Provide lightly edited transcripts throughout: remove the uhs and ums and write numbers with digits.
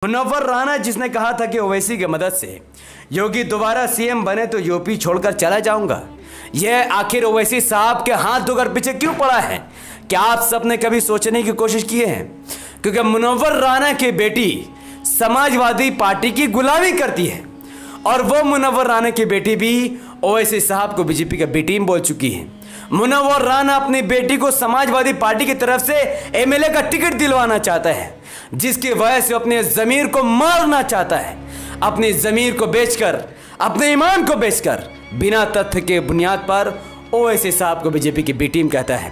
मुनव्वर राना जिसने कहा था कि ओवैसी की मदद से योगी दोबारा सीएम बने तो यूपी छोड़कर चला जाऊंगा, यह आखिर ओवैसी साहब के हाथ धोकर पीछे क्यों पड़ा है? क्या आप सबने कभी सोचने की कोशिश की है? क्योंकि मुनव्वर राना की बेटी समाजवादी पार्टी की गुलामी करती है और वो मुनव्वर राना की बेटी भी ओवैसी साहब को बीजेपी का बी टीम बोल चुकी है। मुनव्वर राना अपनी बेटी को समाजवादी पार्टी की तरफ से एमएलए का टिकट दिलवाना चाहता है, जिसकी वजह से अपने ज़मीर को मारना चाहता है। अपनी ज़मीर को बेचकर, अपने ईमान को बेचकर, बिना तथ्य के बुनियाद पर ओवैसी साहब को बीजेपी की बी टीम कहता है।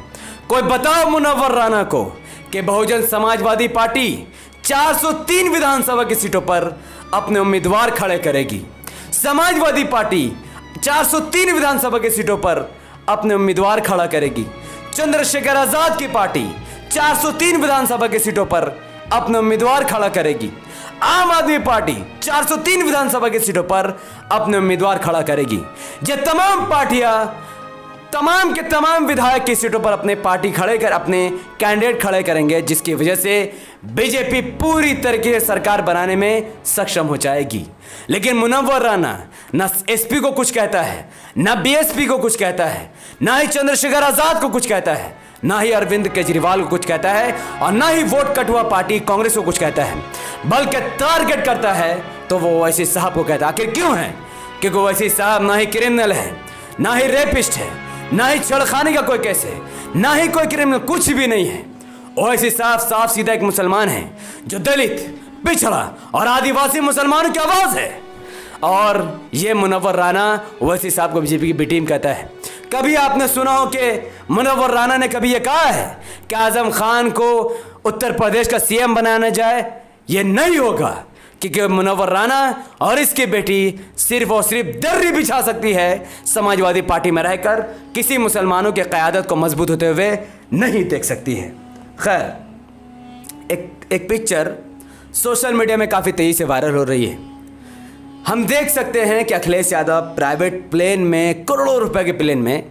कोई बताओ मुनव्वर राना को कि बहुजन समाजवादी पार्टी 403 विधानसभा की सीटों पर अपने उम्मीदवार खड़े करेगी। समाजवादी पार्टी 403 विधानसभा की सीटों पर अपने उम्मीदवार खड़ा करेगी। चंद्रशेखर आजाद की पार्टी 403 विधानसभा की सीटों पर अपने उम्मीदवार खड़ा करेगी। आम आदमी पार्टी 403 विधानसभा की सीटों पर अपने उम्मीदवार खड़ा करेगी। ये तमाम पार्टियां तमाम के तमाम विधायक की सीटों पर अपने कैंडिडेट खड़े करेंगे, जिसकी वजह से बीजेपी पूरी तरीके से सरकार बनाने में सक्षम हो जाएगी। लेकिन मुनव्वर राना न एसपी को कुछ कहता है, न बीएसपी को कुछ कहता है, ना ही चंद्रशेखर आजाद को कुछ कहता है, ना ही अरविंद केजरीवाल को कुछ कहता है और ना ही वोट कटुआ पार्टी कांग्रेस को कुछ कहता है, बल्कि टारगेट करता है तो वो ओवैसी साहब को कहता है। आखिर क्यों है? क्योंकि ओवैसी साहब ना ही क्रिमिनल है, ना ही रेपिस्ट है, ना ही छेड़खानी का कोई केस है, ना ही कोई क्रिमिनल, कुछ भी नहीं है। ओवैसी साहब साफ सीधा एक मुसलमान है जो दलित, पिछड़ा और आदिवासी मुसलमानों की आवाज है। और ये मुनव्वर राना ओवैसी साहब को बीजेपी की बी टीम कहता है। कभी आपने सुना हो कि मुनव्वर राना ने कभी ये कहा है कि आजम खान को उत्तर प्रदेश का सीएम बनाना जाए? ये नहीं होगा, क्योंकि मुनव्वर राना और इसकी बेटी सिर्फ और सिर्फ दर्री बिछा सकती है, समाजवादी पार्टी में रहकर किसी मुसलमानों की क़यादत को मजबूत होते हुए नहीं देख सकती है। खैर, एक पिक्चर सोशल मीडिया में काफ़ी तेज़ी से वायरल हो रही है। हम देख सकते हैं कि अखिलेश यादव प्राइवेट प्लेन में, करोड़ों रुपए के प्लेन में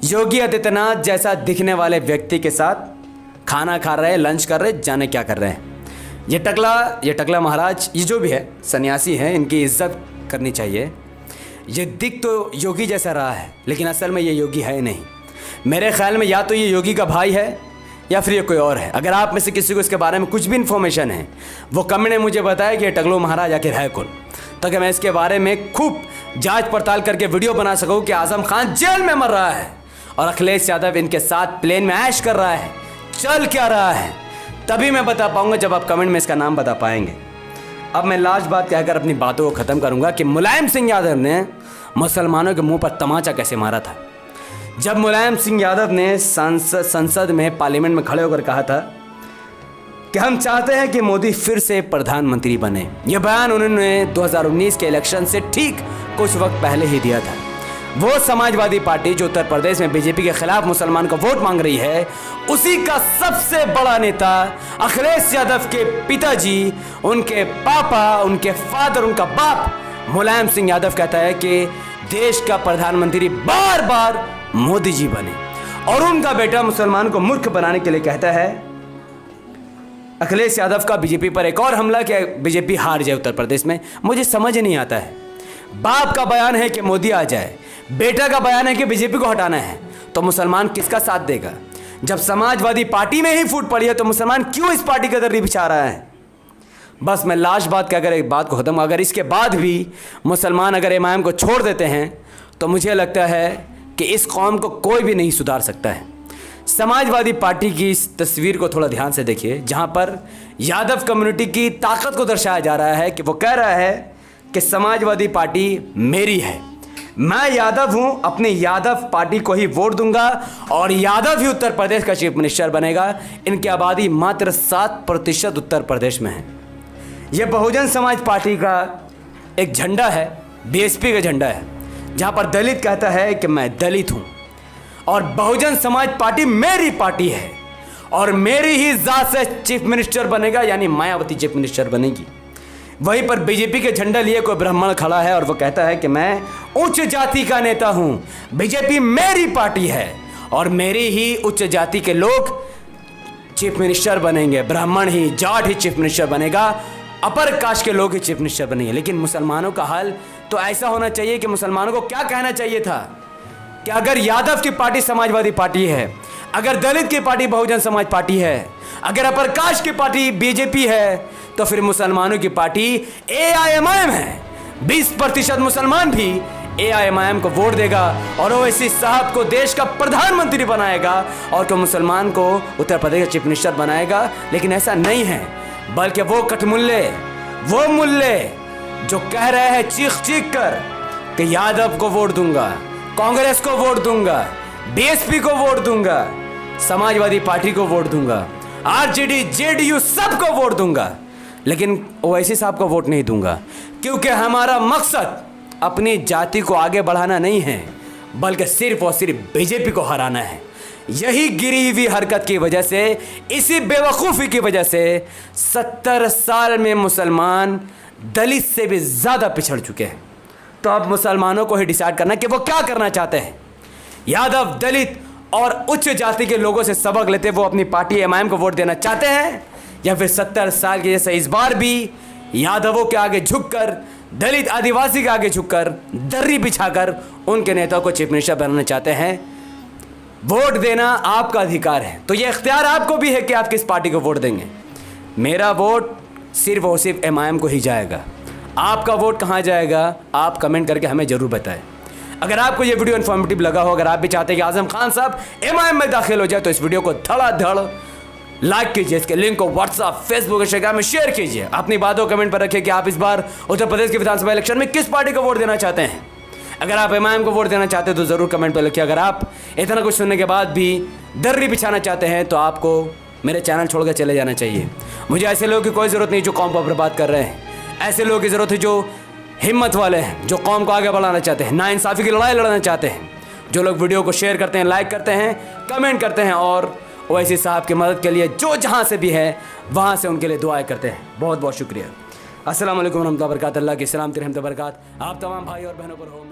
योगी आदित्यनाथ जैसा दिखने वाले व्यक्ति के साथ खाना खा रहे, लंच कर रहे, जाने क्या कर रहे हैं। ये टकला महाराज, ये जो भी है सन्यासी हैं, इनकी इज्जत करनी चाहिए। ये दिख तो योगी जैसा रहा है, लेकिन असल में ये योगी है नहीं। मेरे ख्याल में या तो ये योगी का भाई है या फिर ये कोई और है। अगर आप में से किसी को इसके बारे में कुछ भी इन्फॉर्मेशन है, वो कमेंट में मुझे बताए कि ये टकलो महाराज आखिर है कौन, ताकि मैं इसके बारे में खूब जांच पड़ताल करके वीडियो बना सकूं कि आजम खान जेल में मर रहा है और अखिलेश यादव इनके साथ प्लेन में ऐश कर रहा है। चल क्या रहा है, तभी मैं बता पाऊंगा जब आप कमेंट में इसका नाम बता पाएंगे। अब मैं लास्ट बात कहकर अपनी बातों को ख़त्म करूंगा कि मुलायम सिंह यादव ने मुसलमानों के मुंह पर तमाचा कैसे मारा था। जब मुलायम सिंह यादव ने संसद में, पार्लियामेंट में खड़े होकर कहा था कि हम चाहते हैं कि मोदी फिर से प्रधानमंत्री बने, यह बयान उन्होंने 2019 के इलेक्शन से ठीक कुछ वक्त पहले ही दिया था। वो समाजवादी पार्टी जो उत्तर प्रदेश में बीजेपी के खिलाफ मुसलमान को वोट मांग रही है, उसी का सबसे बड़ा नेता अखिलेश यादव के पिताजी, उनके पापा, उनके फादर, उनका बाप मुलायम सिंह यादव कहता है कि देश का प्रधानमंत्री बार बार मोदी जी बने, और उनका बेटा मुसलमान को मूर्ख बनाने के लिए कहता है अखिलेश यादव का बीजेपी पर एक और हमला कि बीजेपी हार जाए उत्तर प्रदेश में। मुझे समझ नहीं आता है, बाप का बयान है कि मोदी आ जाए, बेटा का बयान है कि बीजेपी को हटाना है, तो मुसलमान किसका साथ देगा? जब समाजवादी पार्टी में ही फूट पड़ी है तो मुसलमान क्यों इस पार्टी का दर्री बिछा रहा है? बस मैं लास्ट बात कहकर एक बात को खत्म, अगर इसके बाद भी मुसलमान अगर इमाम को छोड़ देते हैं तो मुझे लगता है कि इस कौम को कोई भी नहीं सुधार सकता है। समाजवादी पार्टी की इस तस्वीर को थोड़ा ध्यान से देखिए, जहां पर यादव कम्युनिटी की ताकत को दर्शाया जा रहा है कि वो कह रहा है कि समाजवादी पार्टी मेरी है, मैं यादव हूं, अपनी यादव पार्टी को ही वोट दूंगा और यादव ही उत्तर प्रदेश का चीफ मिनिस्टर बनेगा। इनकी आबादी मात्र 7% उत्तर प्रदेश में है। यह बहुजन समाज पार्टी का एक झंडा है, बीएसपी का झंडा है, जहां पर दलित कहता है कि मैं दलित हूं और बहुजन समाज पार्टी मेरी पार्टी है और मेरी ही जात से चीफ मिनिस्टर बनेगा, यानी मायावती चीफ मिनिस्टर बनेगी। वहीं पर बीजेपी के झंडा लिए कोई ब्राह्मण खड़ा है और वो कहता है कि मैं उच्च जाति का नेता हूं, बीजेपी मेरी पार्टी है और मेरी ही उच्च जाति के लोग चीफ मिनिस्टर बनेंगे, ब्राह्मण ही, जाट ही चीफ मिनिस्टर बनेगा। अपर कास्ट के लोग ही चीफ मिनिस्टर बनेंगे। लेकिन मुसलमानों का हाल तो ऐसा होना चाहिए कि मुसलमानों को क्या कहना चाहिए था कि अगर यादव की पार्टी समाजवादी पार्टी है, अगर दलित की पार्टी बहुजन समाज पार्टी है, अगर अपर कास्ट की पार्टी बीजेपी है, तो फिर मुसलमानों की पार्टी एआईएमआईएम है। 20% मुसलमान भी एआईएमआईएम को वोट देगा और ओवैसी साहब को देश का प्रधानमंत्री बनाएगा और तो मुसलमान को उत्तर प्रदेश का चीफ मिनिस्टर बनाएगा। लेकिन ऐसा नहीं है, बल्कि वो कठमुल्ले, वो मुल्ले जो कह रहे हैं चीख चीख कर कि यादव को वोट दूंगा, कांग्रेस को वोट दूंगा, बीएसपी को वोट दूंगा, समाजवादी पार्टी को वोट दूंगा, आरजेडी जेडीयू सबको वोट दूंगा, लेकिन ओवैसी साहब को वोट नहीं दूंगा। क्योंकि हमारा मकसद अपनी जाति को आगे बढ़ाना नहीं है, बल्कि सिर्फ और सिर्फ बीजेपी को हराना है। यही गिरी हुई हरकत की वजह से, इसी बेवकूफ़ी की वजह से 70 साल में मुसलमान दलित से भी ज़्यादा पिछड़ चुके हैं। तो अब मुसलमानों को ही डिसाइड करना कि वो क्या करना चाहते हैं। यादव दलित और उच्च जाति के लोगों से सबक लेते वो अपनी पार्टी एमआईएम को वोट देना चाहते हैं, या फिर 70 साल के जैसे इस बार भी यादवों के आगे झुककर, दलित आदिवासी के आगे झुककर, दर्री बिछाकर उनके नेताओं को चीफ मिनिस्टर बनाना चाहते हैं। वोट देना आपका अधिकार है, तो यह इख्तियार आपको भी है कि आप किस पार्टी को वोट देंगे। मेरा वोट सिर्फ और सिर्फ एमआईएम को ही जाएगा। आपका वोट कहाँ जाएगा, आप कमेंट करके हमें जरूर बताएं। अगर आपको यह वीडियो इन्फॉर्मेटिव लगा हो, अगर आप भी चाहते हैं कि आजम खान साहब एमआईएम में दाखिल हो जाए, तो इस वीडियो को धड़ाधड़ लाइक कीजिए, इसके लिंक को व्हाट्सएप, फेसबुक, इंस्टाग्राम में शेयर कीजिए। अपनी बातों कमेंट पर रखिए कि आप इस बार उत्तर प्रदेश के विधानसभा इलेक्शन में किस पार्टी को वोट देना चाहते हैं। अगर आप एमआईएम को वोट देना चाहते हैं तो जरूर कमेंट पर लिखिए। अगर आप इतना कुछ सुनने के बाद भी दर्री बिछाना चाहते हैं तो आपको मेरे चैनल छोड़कर चले जाना चाहिए। मुझे ऐसे लोगों की कोई ज़रूरत नहीं जो कौम को बर्बाद कर रहे हैं। ऐसे लोगों की ज़रूरत है जो हिम्मत वाले हैं, जो कौम को आगे बढ़ाना चाहते हैं, नाइंसाफ़ी की लड़ाई लड़ना चाहते हैं, जो लोग वीडियो को शेयर करते हैं, लाइक करते हैं, कमेंट करते हैं और ओवैसी साहब की मदद के लिए जो जहाँ से भी है वहाँ से उनके लिए दुआएं करते हैं। बहुत बहुत शुक्रिया। अस्सलाम वालेकुम रहमतुल्लाहि व बरकातहू। अल्लाह की सलामती रहमत व बरकात आप तमाम भाई और बहनों पर हो।